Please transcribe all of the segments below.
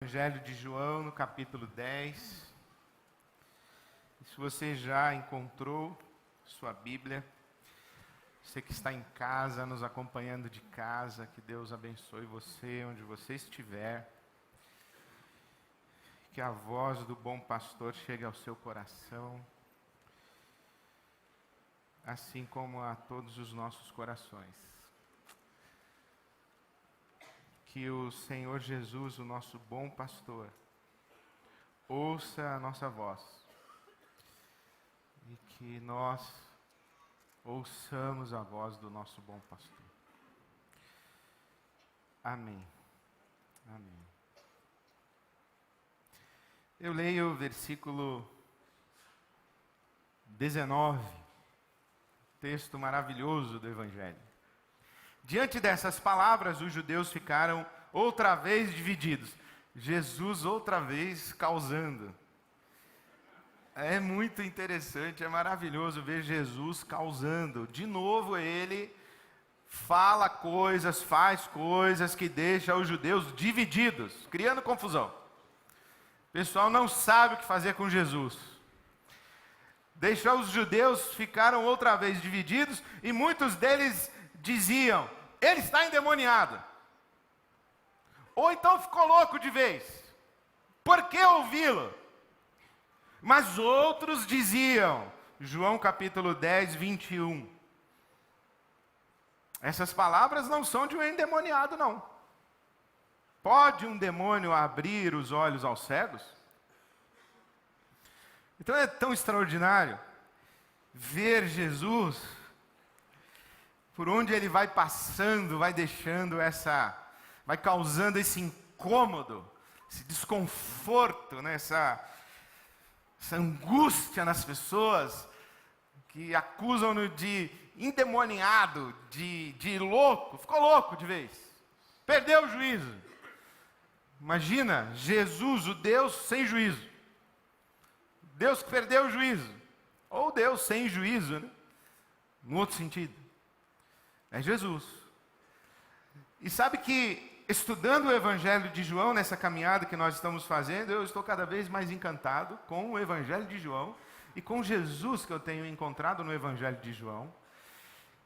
Evangelho de João, no capítulo 10. Se você já encontrou sua Bíblia, você que está em casa, nos acompanhando de casa, que Deus abençoe você, onde você estiver. Que a voz do bom pastor chegue ao seu coração, assim como a todos os nossos corações. Que o Senhor Jesus, o nosso bom pastor, ouça a nossa voz e que nós ouçamos a voz do nosso bom pastor. Amém. Amém. Eu leio o versículo 19, texto maravilhoso do Evangelho. Diante dessas palavras, os judeus ficaram outra vez divididos. Jesus outra vez causando. É muito interessante, é maravilhoso ver Jesus causando. De novo ele fala coisas, faz coisas que deixam os judeus divididos, criando confusão. O pessoal não sabe o que fazer com Jesus. Deixou os judeus, ficaram outra vez divididos, e muitos deles diziam: ele está endemoniado. Ou então ficou louco de vez. Por que ouvi-lo? Mas outros diziam, João capítulo 10, 21. Essas palavras não são de um endemoniado, não. Pode um demônio abrir os olhos aos cegos? Então é tão extraordinário ver Jesus, por onde ele vai passando, vai deixando vai causando esse incômodo, esse desconforto, né? essa angústia nas pessoas, que acusam-no de endemoniado, de louco, ficou louco de vez, perdeu o juízo. Imagina, Jesus, o Deus sem juízo, Deus que perdeu o juízo, ou Deus sem juízo, né? No outro sentido. É Jesus. E sabe que, estudando o Evangelho de João, nessa caminhada que nós estamos fazendo, eu estou cada vez mais encantado com o Evangelho de João e com Jesus que eu tenho encontrado no Evangelho de João.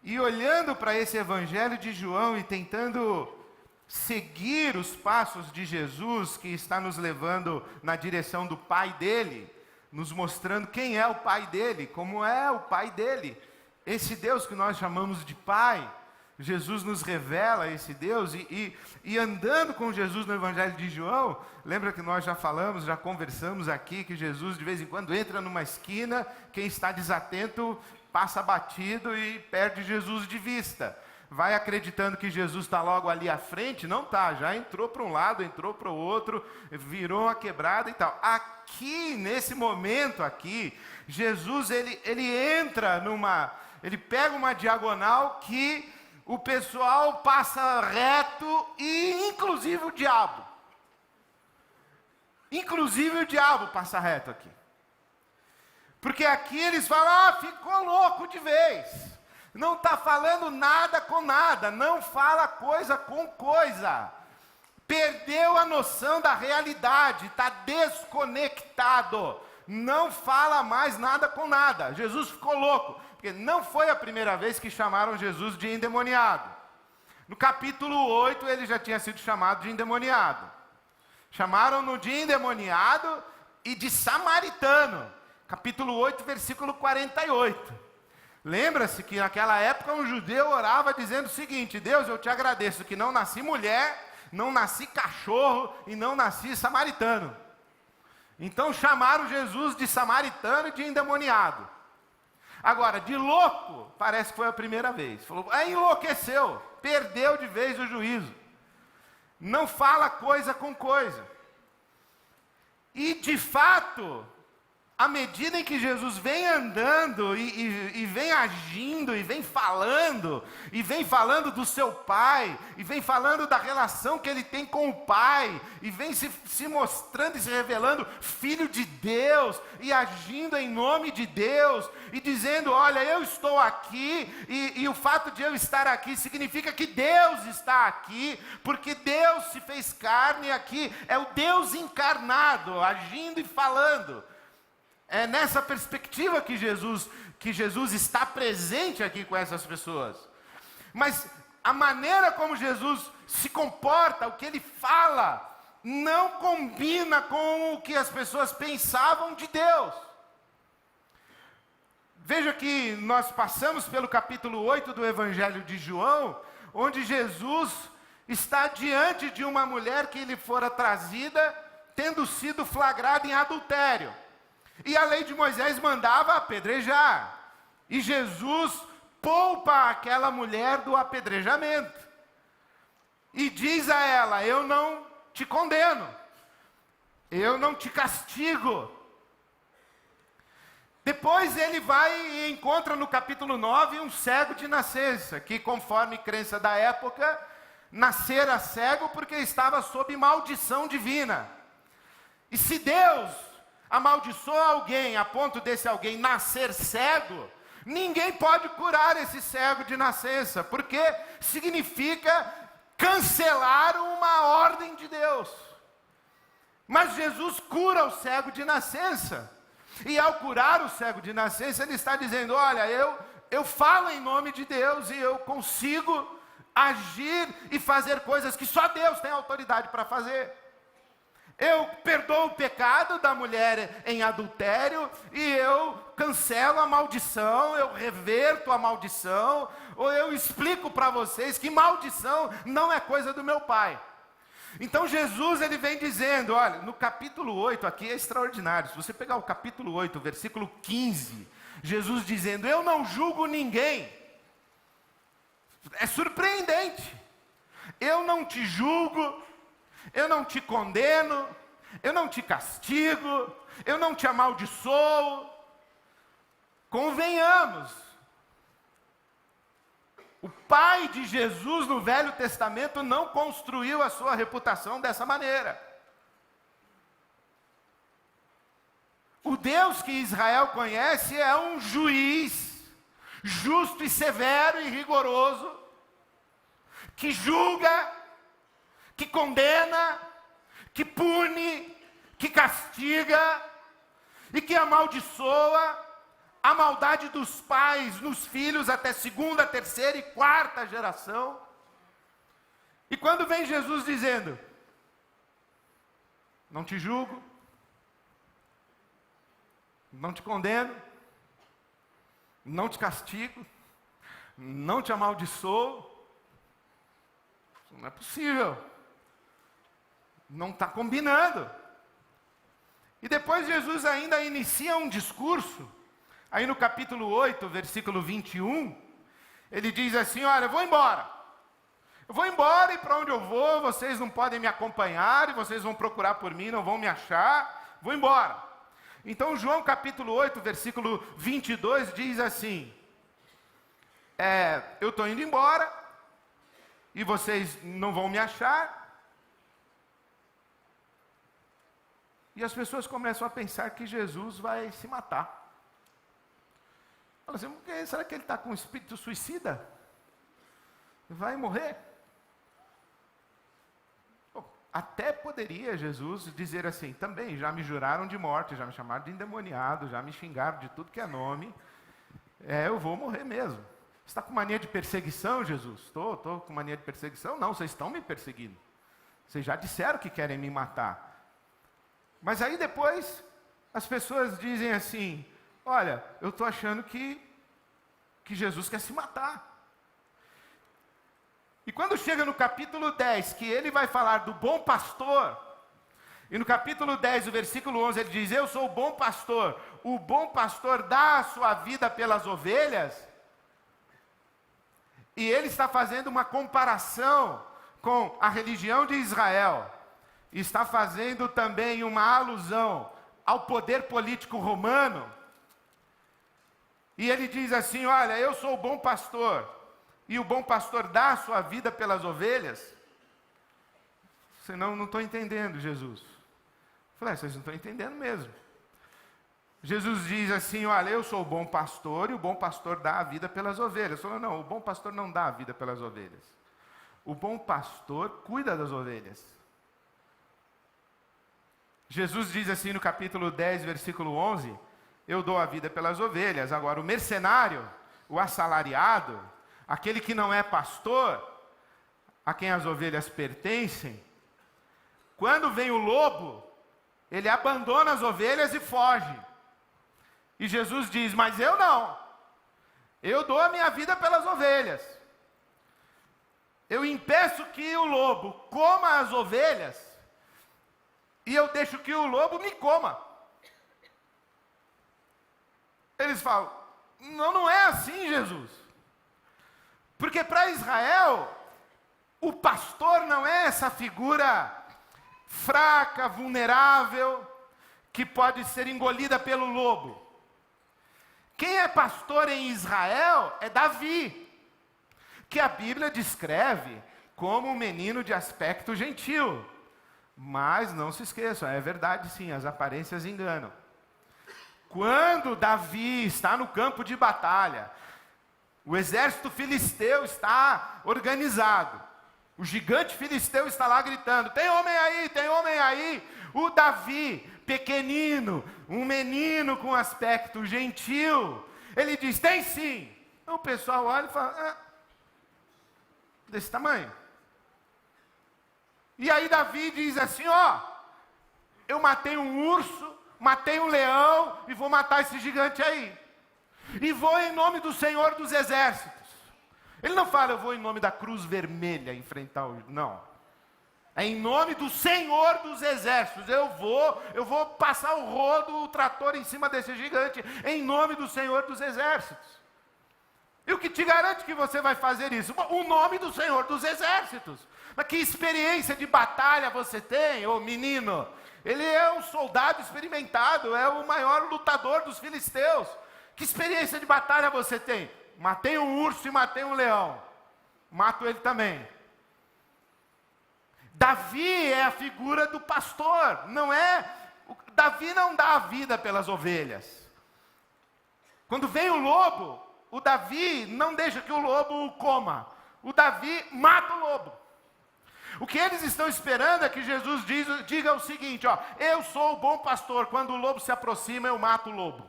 E olhando para esse Evangelho de João e tentando seguir os passos de Jesus, que está nos levando na direção do Pai dele, nos mostrando quem é o Pai dele, como é o Pai dele. Esse Deus que nós chamamos de Pai, Jesus nos revela esse Deus, e andando com Jesus no Evangelho de João, lembra que nós já falamos, já conversamos aqui, que Jesus de vez em quando entra numa esquina, quem está desatento passa batido e perde Jesus de vista. Vai acreditando que Jesus está logo ali à frente, não está, já entrou para um lado, entrou para o outro, virou uma quebrada e tal. Aqui, nesse momento aqui, Jesus, ele entra ele pega uma diagonal que o pessoal passa reto, e inclusive o diabo. Inclusive o diabo passa reto aqui. Porque aqui eles falam: ficou louco de vez. Não está falando nada com nada, não fala coisa com coisa. Perdeu a noção da realidade, está desconectado. Não fala mais nada com nada. Jesus ficou louco, porque não foi a primeira vez que chamaram Jesus de endemoniado. No capítulo 8 ele já tinha sido chamado de endemoniado. Chamaram-no de endemoniado e de samaritano. Capítulo 8, versículo 48. Lembra-se que naquela época um judeu orava dizendo o seguinte: Deus, eu te agradeço que não nasci mulher, não nasci cachorro e não nasci samaritano. Então chamaram Jesus de samaritano e de endemoniado. Agora, de louco, parece que foi a primeira vez. Falou: enlouqueceu, perdeu de vez o juízo. Não fala coisa com coisa. E de fato, à medida em que Jesus vem andando e vem agindo, e vem falando do seu Pai, e vem falando da relação que ele tem com o Pai, e vem se mostrando e se revelando Filho de Deus, e agindo em nome de Deus, e dizendo, olha, eu estou aqui, e o fato de eu estar aqui significa que Deus está aqui, porque Deus se fez carne aqui, é o Deus encarnado, agindo e falando. É nessa perspectiva que Jesus está presente aqui com essas pessoas. Mas a maneira como Jesus se comporta, o que ele fala, não combina com o que as pessoas pensavam de Deus. Veja que nós passamos pelo capítulo 8 do Evangelho de João, onde Jesus está diante de uma mulher que lhe fora trazida, tendo sido flagrada em adultério. E a lei de Moisés mandava apedrejar. E Jesus poupa aquela mulher do apedrejamento. E diz a ela, eu não te condeno. Eu não te castigo. Depois ele vai e encontra no capítulo 9 um cego de nascença, que conforme crença da época, nascera cego porque estava sob maldição divina. E se Deus amaldiçoa alguém a ponto desse alguém nascer cego, ninguém pode curar esse cego de nascença, porque significa cancelar uma ordem de Deus. Mas Jesus cura o cego de nascença, e ao curar o cego de nascença, ele está dizendo, olha, eu falo em nome de Deus, e eu consigo agir e fazer coisas que só Deus tem autoridade para fazer. Eu perdoo o pecado da mulher em adultério, e eu cancelo a maldição, eu reverto a maldição, ou eu explico para vocês que maldição não é coisa do meu Pai. Então Jesus ele vem dizendo, olha, no capítulo 8 aqui é extraordinário, se você pegar o capítulo 8, versículo 15, Jesus dizendo, eu não julgo ninguém, é surpreendente, eu não te julgo, eu não te condeno, eu não te castigo, eu não te amaldiçoo. Convenhamos, o pai de Jesus no Velho Testamento não construiu a sua reputação dessa maneira. O Deus que Israel conhece é um juiz justo e severo e rigoroso, que julga, que condena, que pune, que castiga e que amaldiçoa a maldade dos pais nos filhos até segunda, terceira e quarta geração. E quando vem Jesus dizendo, não te julgo, não te condeno, não te castigo, não te amaldiçoo, isso não é possível. Não está combinando. E depois Jesus ainda inicia um discurso, aí no capítulo 8, versículo 21, ele diz assim, olha, eu vou embora e para onde eu vou, vocês não podem me acompanhar, e vocês vão procurar por mim, não vão me achar, vou embora. Então João capítulo 8, versículo 22 diz assim, eu estou indo embora, e vocês não vão me achar. E as pessoas começam a pensar que Jesus vai se matar. Fala assim, será que ele está com um espírito suicida? Vai morrer? Bom, até poderia Jesus dizer assim, também, já me juraram de morte, já me chamaram de endemoniado, já me xingaram de tudo que é nome, eu vou morrer mesmo. Você está com mania de perseguição, Jesus? Estou com mania de perseguição? Não, vocês estão me perseguindo. Vocês já disseram que querem me matar. Mas aí depois, as pessoas dizem assim, olha, eu estou achando que Jesus quer se matar. E quando chega no capítulo 10, que ele vai falar do bom pastor, e no capítulo 10, o versículo 11, ele diz, eu sou o bom pastor dá a sua vida pelas ovelhas, e ele está fazendo uma comparação com a religião de Israel, está fazendo também uma alusão ao poder político romano, e ele diz assim: olha, eu sou o bom pastor, e o bom pastor dá a sua vida pelas ovelhas. Senão, não estou entendendo, Jesus. Eu falei: vocês não estão entendendo mesmo. Jesus diz assim: olha, eu sou o bom pastor, e o bom pastor dá a vida pelas ovelhas. Ele falou: não, o bom pastor não dá a vida pelas ovelhas. O bom pastor cuida das ovelhas. Jesus diz assim no capítulo 10, versículo 11, eu dou a vida pelas ovelhas. Agora, o mercenário, o assalariado, aquele que não é pastor, a quem as ovelhas pertencem, quando vem o lobo, ele abandona as ovelhas e foge. E Jesus diz: mas eu não, eu dou a minha vida pelas ovelhas. Eu impeço que o lobo coma as ovelhas, e eu deixo que o lobo me coma. Eles falam: não é assim, Jesus. Porque para Israel, o pastor não é essa figura fraca, vulnerável, que pode ser engolida pelo lobo. Quem é pastor em Israel é Davi, que a Bíblia descreve como um menino de aspecto gentil. Mas não se esqueçam, é verdade sim, as aparências enganam. Quando Davi está no campo de batalha, o exército filisteu está organizado, o gigante filisteu está lá gritando: tem homem aí, tem homem aí. O Davi, pequenino, um menino com aspecto gentil, ele diz: tem sim. Então o pessoal olha e fala: desse tamanho. E aí Davi diz assim: ó, eu matei um urso, matei um leão e vou matar esse gigante aí. E vou em nome do Senhor dos Exércitos. Ele não fala: eu vou em nome da cruz vermelha enfrentar o... Não. É em nome do Senhor dos Exércitos. Eu vou passar o rodo, o trator em cima desse gigante, em nome do Senhor dos Exércitos. E o que te garante que você vai fazer isso? O nome do Senhor dos Exércitos. Mas que experiência de batalha você tem, ô menino? Ele é um soldado experimentado, é o maior lutador dos filisteus. Que experiência de batalha você tem? Matei um urso e matei um leão. Mato ele também. Davi é a figura do pastor, não é? Davi não dá a vida pelas ovelhas. Quando vem o lobo, o Davi não deixa que o lobo o coma. O Davi mata o lobo. O que eles estão esperando é que Jesus diga o seguinte: ó, eu sou o bom pastor, quando o lobo se aproxima eu mato o lobo.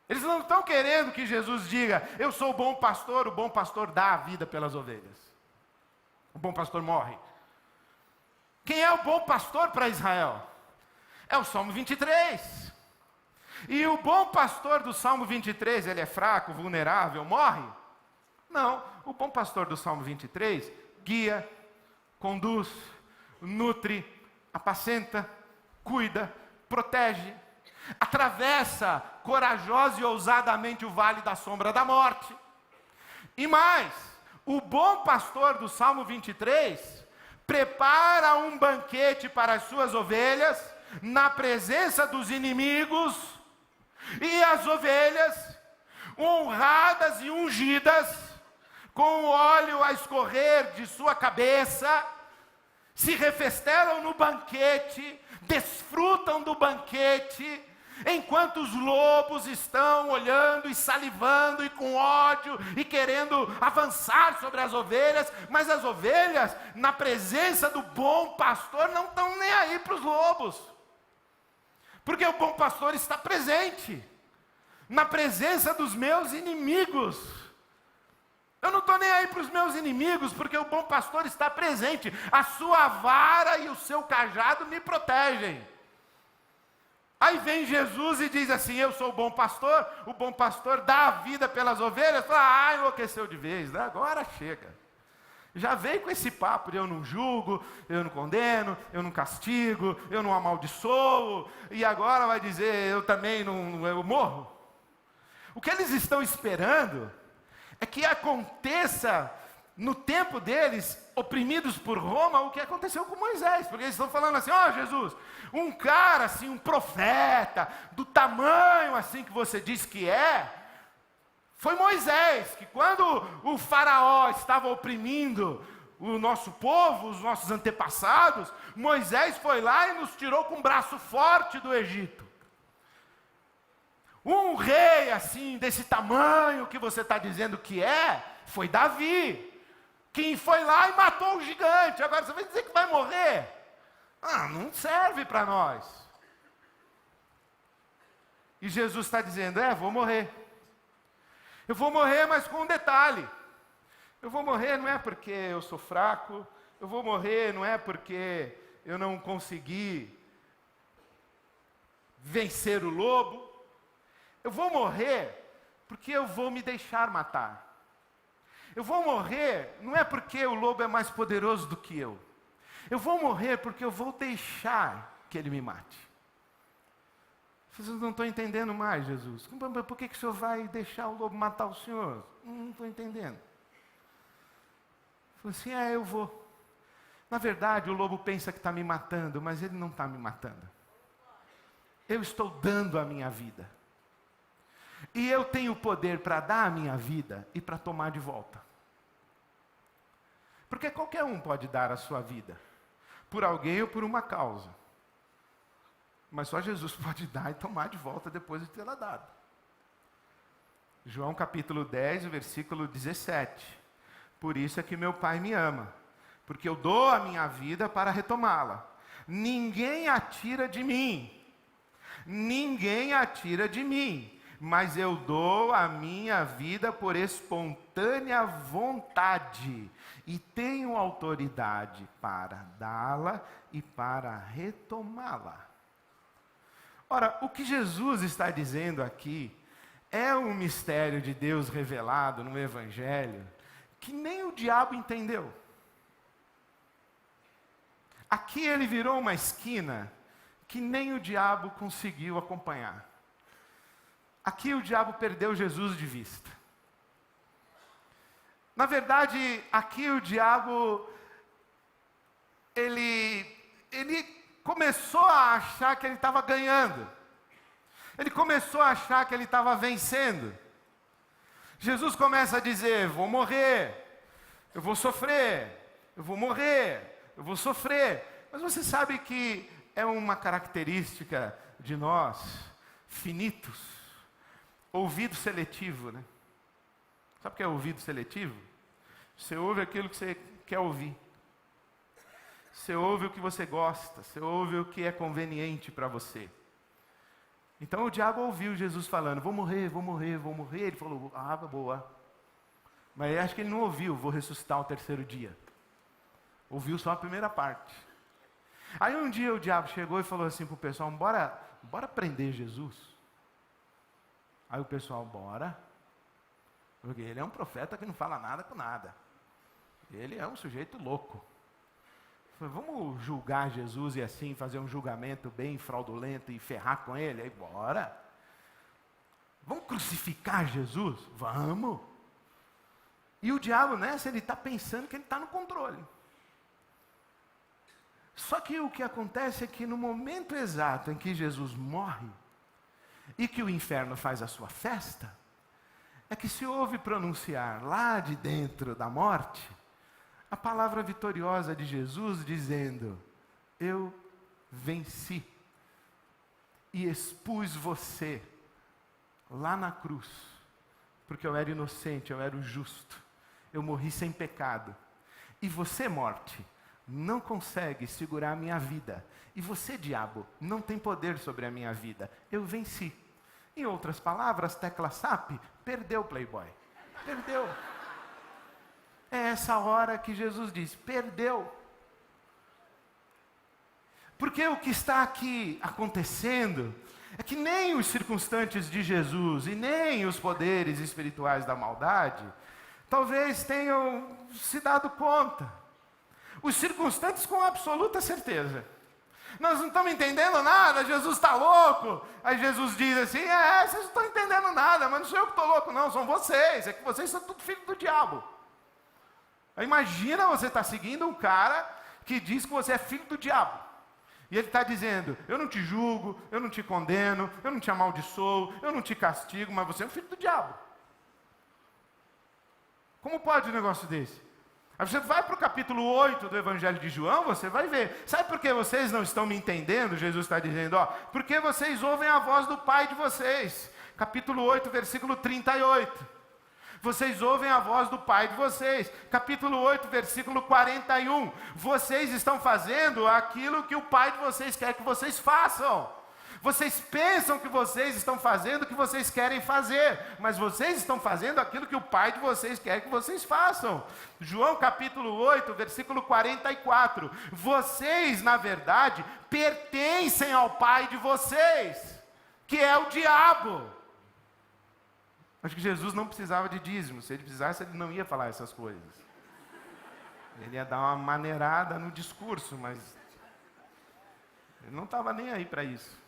Eles não estão querendo que Jesus diga: eu sou o bom pastor dá a vida pelas ovelhas. O bom pastor morre. Quem é o bom pastor para Israel? É o Salmo 23. E o bom pastor do Salmo 23, ele é fraco, vulnerável, morre? Não, o bom pastor do Salmo 23 guia, conduz, nutre, apacenta, cuida, protege, atravessa corajosa e ousadamente o vale da sombra da morte. E mais, o bom pastor do Salmo 23 prepara um banquete para as suas ovelhas na presença dos inimigos, e as ovelhas, honradas e ungidas, com o óleo a escorrer de sua cabeça, se refestelam no banquete, desfrutam do banquete, enquanto os lobos estão olhando e salivando e com ódio e querendo avançar sobre as ovelhas, mas as ovelhas, na presença do bom pastor, não estão nem aí para os lobos, porque o bom pastor está presente, na presença dos meus inimigos. Eu não estou nem aí para os meus inimigos, porque o bom pastor está presente, a sua vara e o seu cajado me protegem. Aí vem Jesus e diz assim: eu sou o bom pastor dá a vida pelas ovelhas. Fala: enlouqueceu de vez, né? Agora chega. Já veio com esse papo de eu não julgo, eu não condeno, eu não castigo, eu não amaldiçoo, e agora vai dizer eu também não, eu morro. O que eles estão esperando é que aconteça no tempo deles, oprimidos por Roma, o que aconteceu com Moisés. Porque eles estão falando assim, ó Jesus, um cara assim, um profeta, do tamanho assim que você diz que foi Moisés, que quando o faraó estava oprimindo o nosso povo, os nossos antepassados, Moisés foi lá e nos tirou com um braço forte do Egito. Um rei assim, desse tamanho que você está dizendo que foi Davi. Quem foi lá e matou o gigante. Agora você vai dizer que vai morrer? Não serve para nós. E Jesus está dizendo, vou morrer. Eu vou morrer, mas com um detalhe. Eu vou morrer não é porque eu sou fraco. Eu vou morrer não é porque eu não consegui vencer o lobo. Eu vou morrer porque eu vou me deixar matar. Eu vou morrer, não é porque o lobo é mais poderoso do que eu. Eu vou morrer porque eu vou deixar que ele me mate. Vocês não estão entendendo mais, Jesus. Por que o senhor vai deixar o lobo matar o senhor? Não estou entendendo. Falei assim, eu vou. Na verdade, o lobo pensa que está me matando, mas ele não está me matando. Eu estou dando a minha vida. E eu tenho o poder para dar a minha vida e para tomar de volta. Porque qualquer um pode dar a sua vida, por alguém ou por uma causa. Mas só Jesus pode dar e tomar de volta depois de tê-la dado. João capítulo 10, versículo 17. Por isso é que meu Pai me ama, porque eu dou a minha vida para retomá-la. Ninguém a tira de mim. Ninguém a tira de mim. Mas eu dou a minha vida por espontânea vontade e tenho autoridade para dá-la e para retomá-la. Ora, o que Jesus está dizendo aqui é um mistério de Deus revelado no Evangelho que nem o diabo entendeu. Aqui ele virou uma esquina que nem o diabo conseguiu acompanhar. Aqui o diabo perdeu Jesus de vista. Na verdade, aqui o diabo, ele começou a achar que ele estava ganhando. Ele começou a achar que ele estava vencendo. Jesus começa a dizer, vou morrer, eu vou sofrer, eu vou morrer, eu vou sofrer. Mas você sabe que é uma característica de nós, finitos. Ouvido seletivo, né? Sabe o que é ouvido seletivo? Você ouve aquilo que você quer ouvir. Você ouve o que você gosta. Você ouve o que é conveniente para você. Então o diabo ouviu Jesus falando, vou morrer, vou morrer, vou morrer. Ele falou, boa. Mas eu acho que ele não ouviu, vou ressuscitar ao terceiro dia. Ouviu só a primeira parte. Aí um dia o diabo chegou e falou assim para o pessoal, bora prender Jesus. Aí o pessoal, bora. Porque ele é um profeta que não fala nada com nada. Ele é um sujeito louco. Falei, vamos julgar Jesus e assim fazer um julgamento bem fraudulento e ferrar com ele? Aí, bora. Vamos crucificar Jesus? Vamos. E o diabo nessa, ele está pensando que ele está no controle. Só que o que acontece é que no momento exato em que Jesus morre, e que o inferno faz a sua festa, é que se ouve pronunciar lá de dentro da morte, a palavra vitoriosa de Jesus dizendo, eu venci, e expus você lá na cruz, porque eu era inocente, eu era o justo, eu morri sem pecado, e você, morte, não consegue segurar a minha vida. E você, diabo, não tem poder sobre a minha vida. Eu venci. Em outras palavras, tecla SAP, perdeu, Playboy. Perdeu. É essa hora que Jesus diz, perdeu. Porque o que está aqui acontecendo é que nem os circunstantes de Jesus e nem os poderes espirituais da maldade talvez tenham se dado conta. Os circunstantes com absoluta certeza. Nós não estamos entendendo nada, Jesus está louco. Aí Jesus diz assim, vocês não estão entendendo nada, mas não sou eu que estou louco não, são vocês. É que vocês são tudo filho do diabo. Imagina você estar seguindo um cara que diz que você é filho do diabo. E ele está dizendo, eu não te julgo, eu não te condeno, eu não te amaldiçoo, eu não te castigo, mas você é um filho do diabo. Como pode um negócio desse? Aí você vai para o capítulo 8 do Evangelho de João, você vai ver. Sabe por que vocês não estão me entendendo? Jesus está dizendo, porque vocês ouvem a voz do Pai de vocês. Capítulo 8, versículo 38. Vocês ouvem a voz do Pai de vocês. Capítulo 8, versículo 41. Vocês estão fazendo aquilo que o Pai de vocês quer que vocês façam. Vocês pensam que vocês estão fazendo o que vocês querem fazer, mas vocês estão fazendo aquilo que o Pai de vocês quer que vocês façam. João capítulo 8, versículo 44. Vocês, na verdade, pertencem ao pai de vocês, que é o diabo. Acho que Jesus não precisava de dízimo. Se ele precisasse, ele não ia falar essas coisas. Ele ia dar uma maneirada no discurso, mas ele não estava nem aí para isso.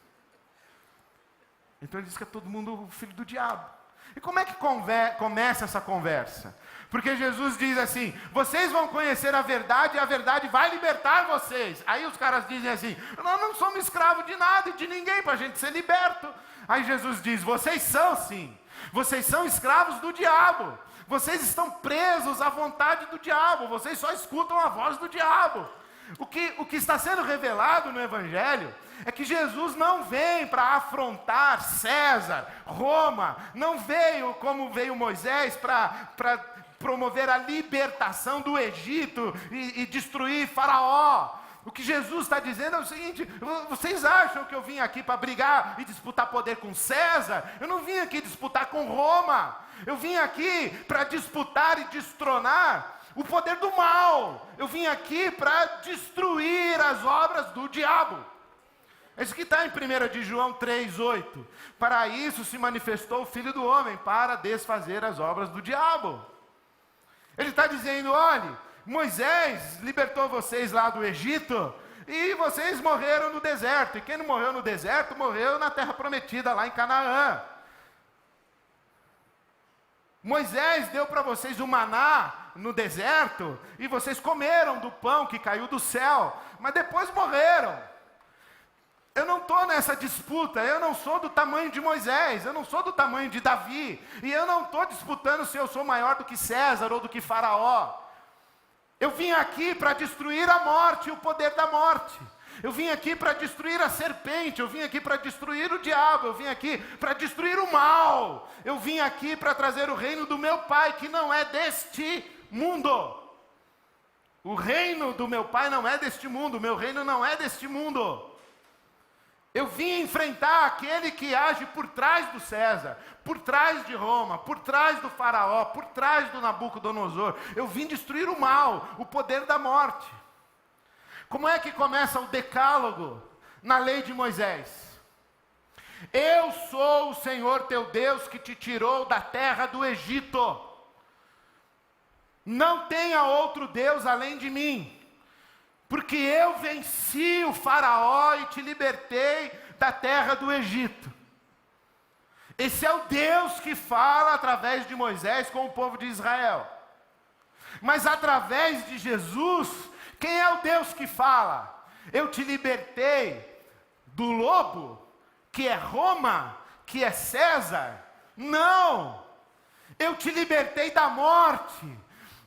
Então ele diz que é todo mundo filho do diabo. E como é que começa essa conversa? Porque Jesus diz assim, vocês vão conhecer a verdade e a verdade vai libertar vocês. Aí os caras dizem assim, nós não somos escravos de nada e de ninguém para a gente ser liberto. Aí Jesus diz, vocês são sim. Vocês são escravos do diabo. Vocês estão presos à vontade do diabo. Vocês só escutam a voz do diabo. O que está sendo revelado no Evangelho é que Jesus não vem para afrontar César, Roma, não veio como veio Moisés para promover a libertação do Egito e destruir Faraó. O que Jesus está dizendo é o seguinte, vocês acham que eu vim aqui para brigar e disputar poder com César? Eu não vim aqui disputar com Roma, eu vim aqui para disputar e destronar o poder do mal. Eu vim aqui para destruir as obras do diabo. É isso que está em 1 de João 3,8. Para isso se manifestou o Filho do Homem, para desfazer as obras do diabo. Ele está dizendo, olhe, Moisés libertou vocês lá do Egito, e vocês morreram no deserto. E quem não morreu no deserto, morreu na terra prometida, lá em Canaã. Moisés deu para vocês o maná no deserto, e vocês comeram do pão que caiu do céu, mas depois morreram. Eu não estou nessa disputa, eu não sou do tamanho de Moisés, eu não sou do tamanho de Davi, e eu não estou disputando se eu sou maior do que César ou do que Faraó. Eu vim aqui para destruir a morte e o poder da morte. Eu vim aqui para destruir a serpente, eu vim aqui para destruir o diabo, eu vim aqui para destruir o mal. Eu vim aqui para trazer o reino do meu Pai, que não é deste mundo. O reino do meu Pai não é deste mundo, o meu reino não é deste mundo. Eu vim enfrentar aquele que age por trás do César, por trás de Roma, por trás do Faraó, por trás do Nabucodonosor. Eu vim destruir o mal, o poder da morte. Como é que começa o decálogo na lei de Moisés? Eu sou o Senhor teu Deus que te tirou da terra do Egito. Não tenha outro Deus além de mim. Porque eu venci o Faraó e te libertei da terra do Egito. Esse é o Deus que fala através de Moisés com o povo de Israel. Mas através de Jesus, quem é o Deus que fala? Eu te libertei do lobo, que é Roma, que é César? Não! Eu te libertei da morte,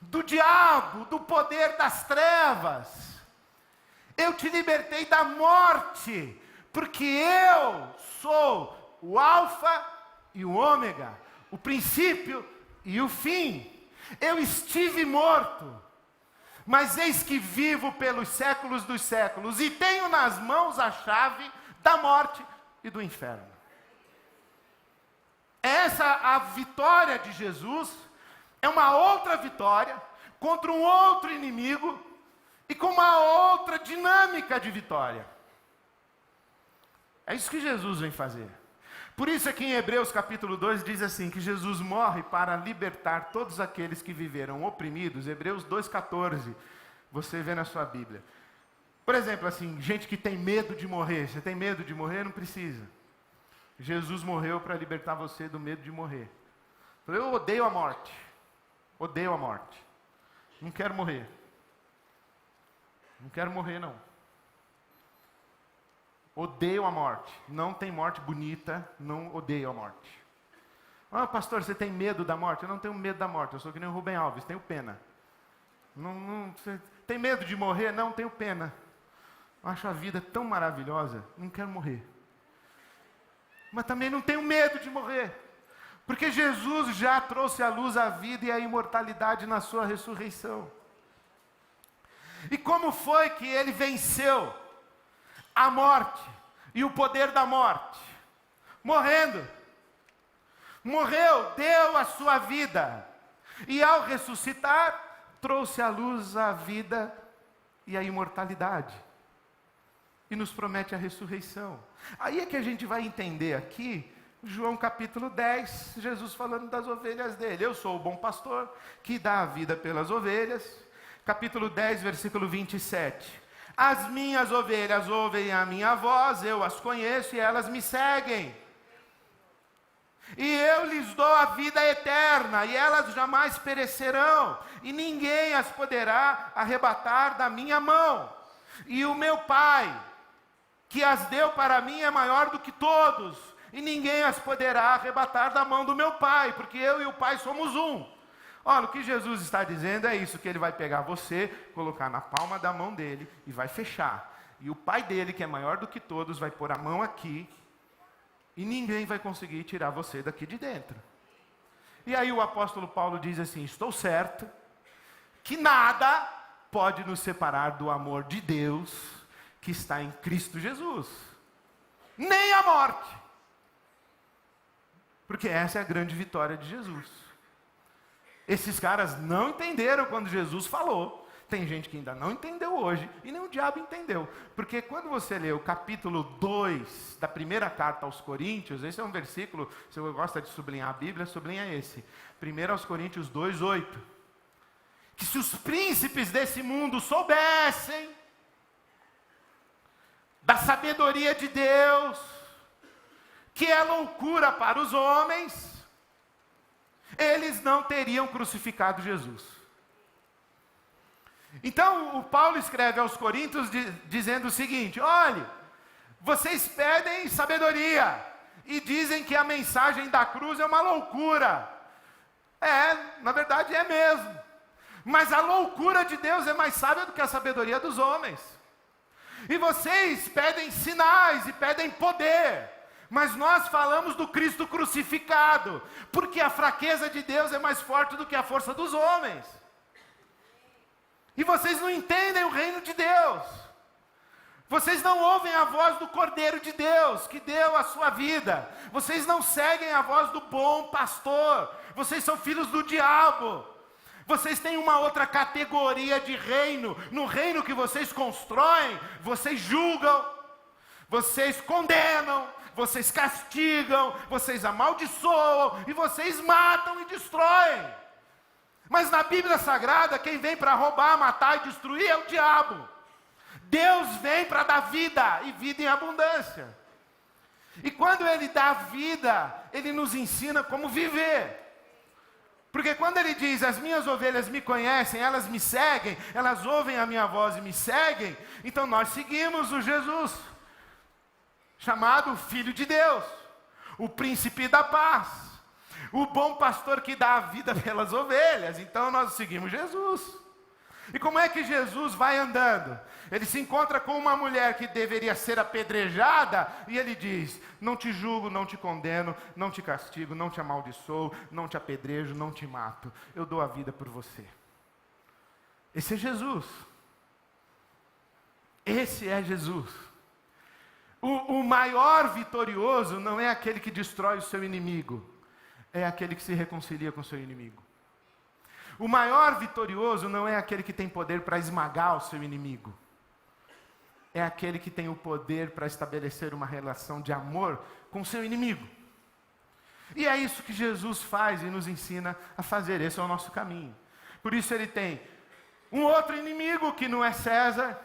do diabo, do poder das trevas. Eu te libertei da morte, porque eu sou o Alfa e o Ômega, o princípio e o fim. Eu estive morto, mas eis que vivo pelos séculos dos séculos, e tenho nas mãos a chave da morte e do inferno. Essa, a vitória de Jesus, é uma outra vitória, contra um outro inimigo, e com uma outra dinâmica de vitória. É isso que Jesus vem fazer. Por isso é que em Hebreus capítulo 2 diz assim, que Jesus morre para libertar todos aqueles que viveram oprimidos. Hebreus 2,14, você vê na sua Bíblia. Por exemplo, assim, gente que tem medo de morrer. Você tem medo de morrer? Não precisa. Jesus morreu para libertar você do medo de morrer. Eu odeio a morte. Odeio a morte. Não quero morrer. Não quero morrer, não. Odeio a morte. Não tem morte bonita, não odeio a morte. Ah, pastor, você tem medo da morte? Eu não tenho medo da morte, eu sou que nem o Rubem Alves, tenho pena. Você tem medo de morrer? Não, tenho pena. Eu acho a vida tão maravilhosa, não quero morrer. Mas também não tenho medo de morrer. Porque Jesus já trouxe à luz a vida e a imortalidade na sua ressurreição. E como foi que ele venceu a morte e o poder da morte? Morrendo. Morreu, deu a sua vida. E ao ressuscitar, trouxe à luz a vida e a imortalidade. E nos promete a ressurreição. Aí é que a gente vai entender aqui, João capítulo 10, Jesus falando das ovelhas dele. Eu sou o bom pastor, que dá a vida pelas ovelhas. Capítulo 10, versículo 27. As minhas ovelhas ouvem a minha voz, eu as conheço e elas me seguem. E eu lhes dou a vida eterna, e elas jamais perecerão, e ninguém as poderá arrebatar da minha mão. E o meu Pai, que as deu para mim, é maior do que todos, e ninguém as poderá arrebatar da mão do meu Pai, porque eu e o Pai somos um. Olha, o que Jesus está dizendo é isso, que ele vai pegar você, colocar na palma da mão dele, e vai fechar. E o Pai dele, que é maior do que todos, vai pôr a mão aqui, e ninguém vai conseguir tirar você daqui de dentro. E aí o apóstolo Paulo diz assim: estou certo que nada pode nos separar do amor de Deus que está em Cristo Jesus. Nem a morte. Porque essa é a grande vitória de Jesus. Esses caras não entenderam quando Jesus falou. Tem gente que ainda não entendeu hoje, e nem o diabo entendeu. Porque quando você lê o capítulo 2 da primeira carta aos Coríntios, esse é um versículo, se você gosta de sublinhar a Bíblia, sublinha esse. 1 aos Coríntios 2, 8. Que se os príncipes desse mundo soubessem da sabedoria de Deus, que é loucura para os homens, eles não teriam crucificado Jesus. Então, o Paulo escreve aos Coríntios dizendo o seguinte: olhe, vocês pedem sabedoria e dizem que a mensagem da cruz é uma loucura. Na verdade é mesmo. Mas a loucura de Deus é mais sábia do que a sabedoria dos homens. E vocês pedem sinais e pedem poder, mas nós falamos do Cristo crucificado, porque a fraqueza de Deus é mais forte do que a força dos homens. E vocês não entendem o reino de Deus. Vocês não ouvem a voz do Cordeiro de Deus, que deu a sua vida. Vocês não seguem a voz do bom pastor. Vocês são filhos do diabo. Vocês têm uma outra categoria de reino. No reino que vocês constroem, vocês julgam, vocês condenam, vocês castigam, vocês amaldiçoam, e vocês matam e destroem. Mas na Bíblia Sagrada, quem vem para roubar, matar e destruir é o diabo. Deus vem para dar vida, e vida em abundância. E quando Ele dá vida, Ele nos ensina como viver. Porque quando Ele diz: as minhas ovelhas me conhecem, elas me seguem, elas ouvem a minha voz e me seguem, então nós seguimos o Jesus, chamado Filho de Deus, o Príncipe da Paz, o bom pastor que dá a vida pelas ovelhas. Então nós seguimos Jesus. E como é que Jesus vai andando? Ele se encontra com uma mulher que deveria ser apedrejada, e ele diz: não te julgo, não te condeno, não te castigo, não te amaldiçoo, não te apedrejo, não te mato. Eu dou a vida por você. Esse é Jesus. Esse é Jesus. O maior vitorioso não é aquele que destrói o seu inimigo, é aquele que se reconcilia com o seu inimigo. O maior vitorioso não é aquele que tem poder para esmagar o seu inimigo, é aquele que tem o poder para estabelecer uma relação de amor com o seu inimigo. E é isso que Jesus faz e nos ensina a fazer. Esse é o nosso caminho. Por isso ele tem um outro inimigo que não é César.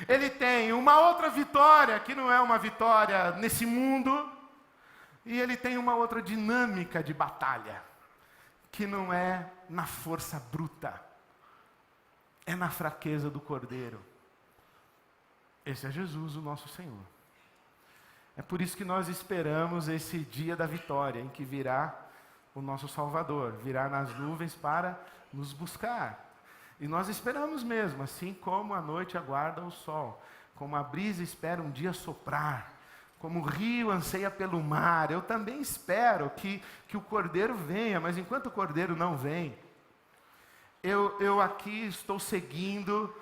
Ele tem uma outra vitória que não é uma vitória nesse mundo. E ele tem uma outra dinâmica de batalha, que não é na força bruta, é na fraqueza do Cordeiro. Esse é Jesus, o nosso Senhor. É por isso que nós esperamos esse dia da vitória, em que virá o nosso Salvador, virá nas nuvens para nos buscar. E nós esperamos mesmo, assim como a noite aguarda o sol, como a brisa espera um dia soprar, como o rio anseia pelo mar, eu também espero que o Cordeiro venha, mas enquanto o Cordeiro não vem, eu aqui estou seguindo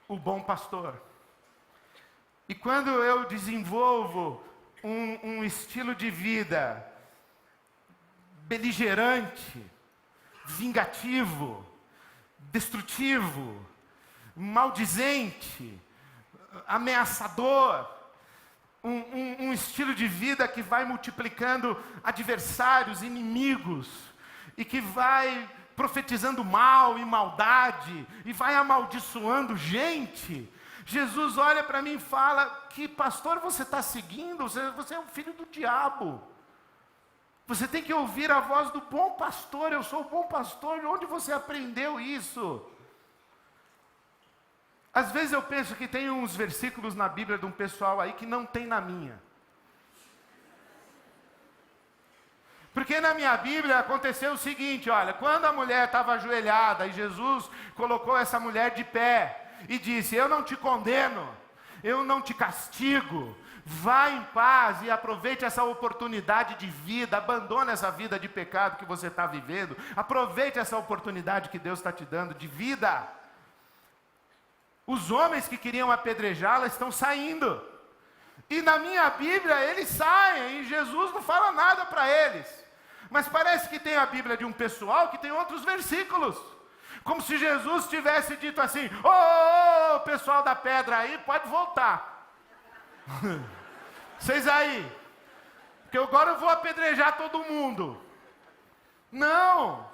o bom pastor. E quando eu desenvolvo um estilo de vida beligerante, vingativo, destrutivo, maldizente, ameaçador, um estilo de vida que vai multiplicando adversários, inimigos, e que vai profetizando mal e maldade, e vai amaldiçoando gente. Jesus olha para mim e fala: que pastor você está seguindo? Você é um filho do diabo. Você tem que ouvir a voz do bom pastor. Eu sou o bom pastor. Onde você aprendeu isso? Às vezes eu penso que tem uns versículos na Bíblia de um pessoal aí que não tem na minha. Porque na minha Bíblia aconteceu o seguinte, olha, quando a mulher estava ajoelhada e Jesus colocou essa mulher de pé e disse: eu não te condeno, eu não te castigo, vá em paz e aproveite essa oportunidade de vida, abandone essa vida de pecado que você está vivendo, aproveite essa oportunidade que Deus está te dando de vida. Os homens que queriam apedrejá-la estão saindo. E na minha Bíblia eles saem e Jesus não fala nada para eles. Mas parece que tem a Bíblia de um pessoal que tem outros versículos. Como se Jesus tivesse dito assim: ô, pessoal da pedra aí, pode voltar. Vocês aí, porque agora eu vou apedrejar todo mundo. Não.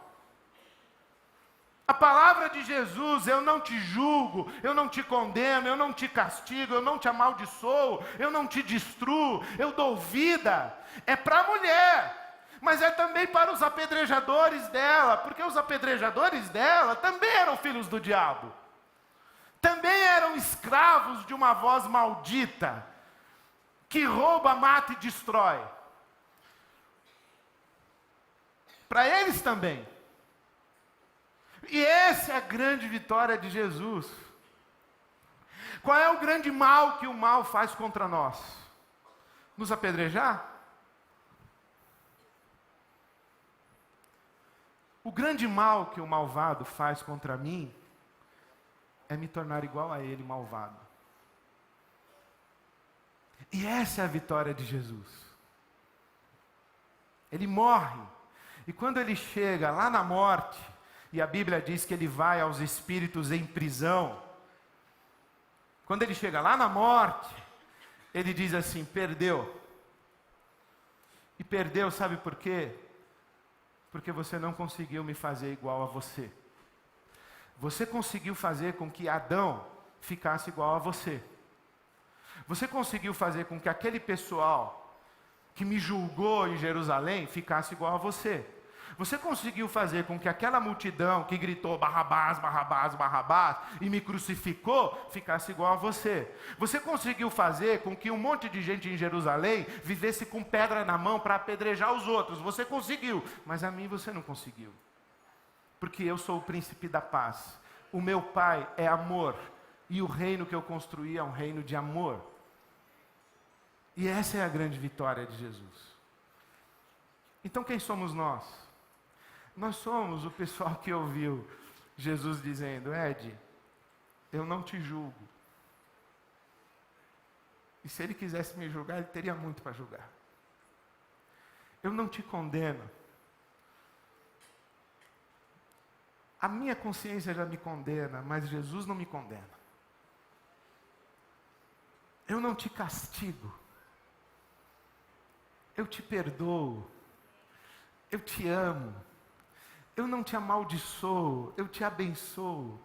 A palavra de Jesus: eu não te julgo, eu não te condeno, eu não te castigo, eu não te amaldiçoo, eu não te destruo, eu dou vida. É para a mulher, mas é também para os apedrejadores dela, porque os apedrejadores dela também eram filhos do diabo. Também eram escravos de uma voz maldita, que rouba, mata e destrói. Para eles também. E essa é a grande vitória de Jesus. Qual é o grande mal que o mal faz contra nós? Nos apedrejar? O grande mal que o malvado faz contra mim é me tornar igual a ele, malvado. E essa é a vitória de Jesus. Ele morre, e quando ele chega lá na morte, e a Bíblia diz que ele vai aos espíritos em prisão. Quando ele chega lá na morte, ele diz assim: perdeu. E perdeu, sabe por quê? Porque você não conseguiu me fazer igual a você. Você conseguiu fazer com que Adão ficasse igual a você. Você conseguiu fazer com que aquele pessoal que me julgou em Jerusalém ficasse igual a você. Você conseguiu fazer com que aquela multidão que gritou Barrabás, Barrabás, Barrabás e me crucificou, ficasse igual a você. Você conseguiu fazer com que um monte de gente em Jerusalém vivesse com pedra na mão para apedrejar os outros. Você conseguiu, mas a mim você não conseguiu. Porque eu sou o príncipe da paz. O meu Pai é amor. E o reino que eu construí é um reino de amor. E essa é a grande vitória de Jesus. Então quem somos nós? Nós somos o pessoal que ouviu Jesus dizendo: Ed, eu não te julgo. E se ele quisesse me julgar, ele teria muito para julgar. Eu não te condeno. A minha consciência já me condena, mas Jesus não me condena. Eu não te castigo. Eu te perdoo. Eu te amo. Eu não te amaldiçoo, eu te abençoo.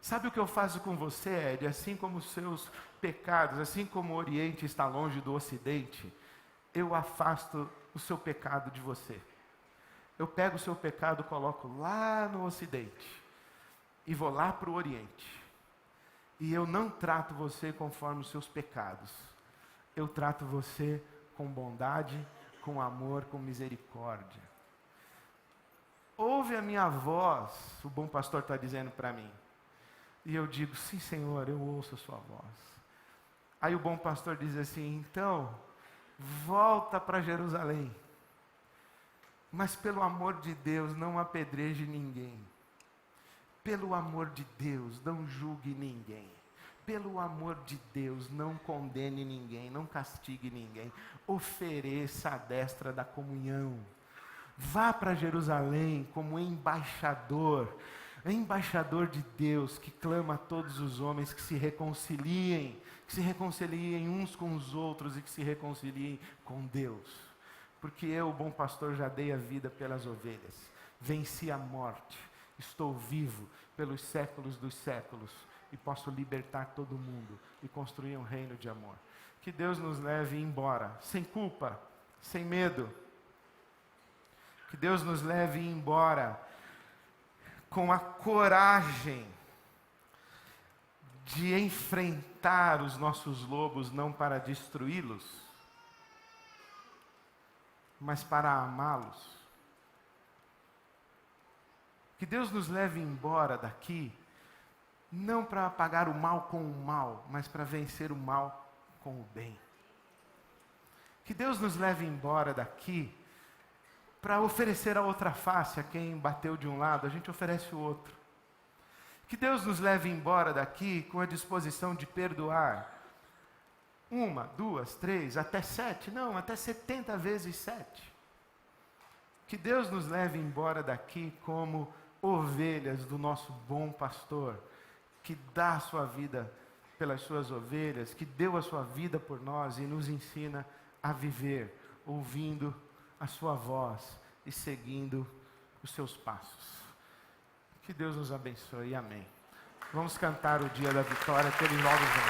Sabe o que eu faço com você, Ed? Assim como os seus pecados, assim como o Oriente está longe do Ocidente, eu afasto o seu pecado de você. Eu pego o seu pecado e coloco lá no Ocidente. e vou lá para o Oriente. E eu não trato você conforme os seus pecados. Eu trato você com bondade, com amor, com misericórdia. Ouve a minha voz, o bom pastor está dizendo para mim. E eu digo, sim, Senhor, eu ouço a sua voz. Aí o bom pastor diz assim, então, volta para Jerusalém. Mas pelo amor de Deus, não apedreje ninguém. Pelo amor de Deus, não julgue ninguém. Pelo amor de Deus, não condene ninguém, não castigue ninguém. Ofereça a destra da comunhão. Vá para Jerusalém como embaixador de Deus, que clama a todos os homens que se reconciliem uns com os outros e que se reconciliem com Deus. Porque eu, o bom pastor, já dei a vida pelas ovelhas, venci a morte, estou vivo pelos séculos dos séculos e posso libertar todo mundo e construir um reino de amor. Que Deus nos leve embora, sem culpa, sem medo. Que Deus nos leve embora com a coragem de enfrentar os nossos lobos, não para destruí-los, mas para amá-los. Que Deus nos leve embora daqui, não para pagar o mal com o mal, mas para vencer o mal com o bem. Que Deus nos leve embora daqui, para oferecer a outra face a quem bateu de um lado, a gente oferece o outro. Que Deus nos leve embora daqui com a disposição de perdoar. 1, 2, 3, até 7, não, até 70 vezes 7. Que Deus nos leve embora daqui como ovelhas do nosso bom pastor, que dá a sua vida pelas suas ovelhas, que deu a sua vida por nós e nos ensina a viver, ouvindo a sua voz e seguindo os seus passos. Que Deus nos abençoe, amém. Vamos cantar o dia da vitória pelos novos anos.